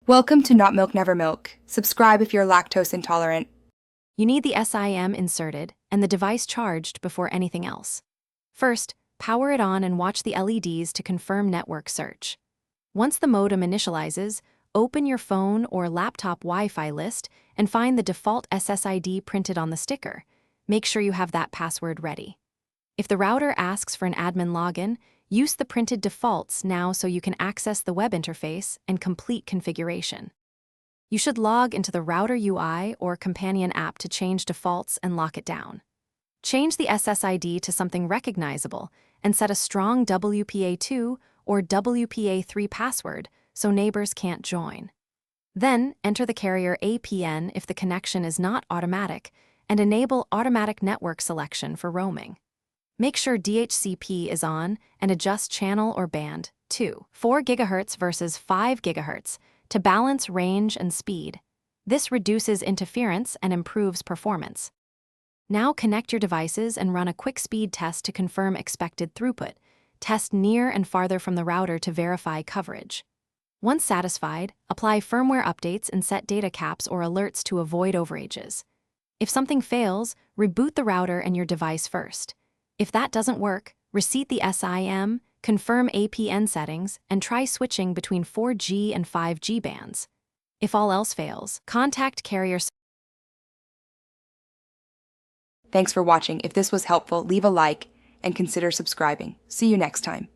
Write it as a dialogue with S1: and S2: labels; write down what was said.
S1: Welcome to Not Milk Never Milk. Subscribe if you're lactose intolerant.
S2: You need the SIM inserted and the device charged before anything else. First, power it on and watch the LEDs to confirm network search. Once the modem initializes, open your phone or laptop Wi-Fi list and find the default SSID printed on the sticker. Make sure you have that password ready. If the router asks for an admin login, use the printed defaults now so you can access the web interface and complete configuration. You should log into the router UI or companion app to change defaults and lock it down. Change the SSID to something recognizable and set a strong WPA2 or WPA3 password so neighbors can't join. Then enter the carrier APN if the connection is not automatic and enable automatic network selection for roaming. Make sure DHCP is on and adjust channel or band to 4 GHz versus 5 GHz to balance range and speed. This reduces interference and improves performance. Now connect your devices and run a quick speed test to confirm expected throughput. Test near and farther from the router to verify coverage. Once satisfied, apply firmware updates and set data caps or alerts to avoid overages. If something fails, reboot the router and your device first. If that doesn't work, reset the SIM, confirm APN settings, and try switching between 4G and 5G bands. If all else fails, contact carrier.
S1: Thanks for watching. If this was helpful, leave a like and consider subscribing. See you next time.